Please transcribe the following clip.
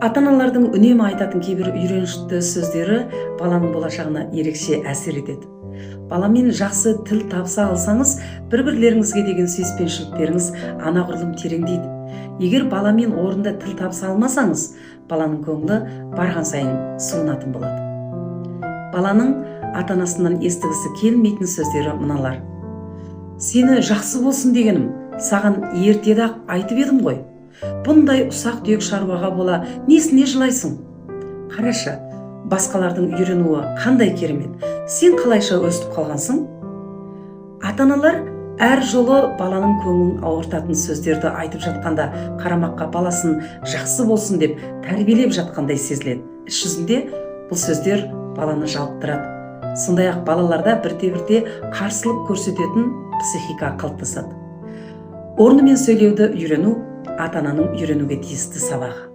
Ата-аналардың үнемі айтатын кейбір үйренішті сөздері баланың болашағына ерекше әсер етеді. Баламен жақсы тіл табыса алсаңыз, бір-бірлеріңізге деген сүйіспеншіліктеріңіз анағұрлым тереңдейді. Егер баламен орында тіл табыса алмасаңыз, баланың көңілі барған сайын суынатын болады. Баланың ата-анасынан естігісі келмейтін сөздері мыналар. Сені жақсы болсын дегенім, саған ертеде-ақ айтып едім ғой. Бұндай ұсақ-түйек шаруаға бола несіне жылайсың? Қарашы, басқалардың үйренуі қандай керемет. Сен қалайша өстіп қалғансың? Ата-аналар әр жолы баланың көңілін ауыртатын сөздерді айтып жатқанда, қарамаққа баласын жақсы болсын деп тәрбиелеп жатқандай сезіледі. Іс жүзінде бұл сөздер баланы жалықтырады. Сондай-ақ балаларда бірте-бірте қарсылық көрсететін психика қалыптасады. Орнымен сөйлеуді үйрену ата-ананың үйренуге тиісті сабағы.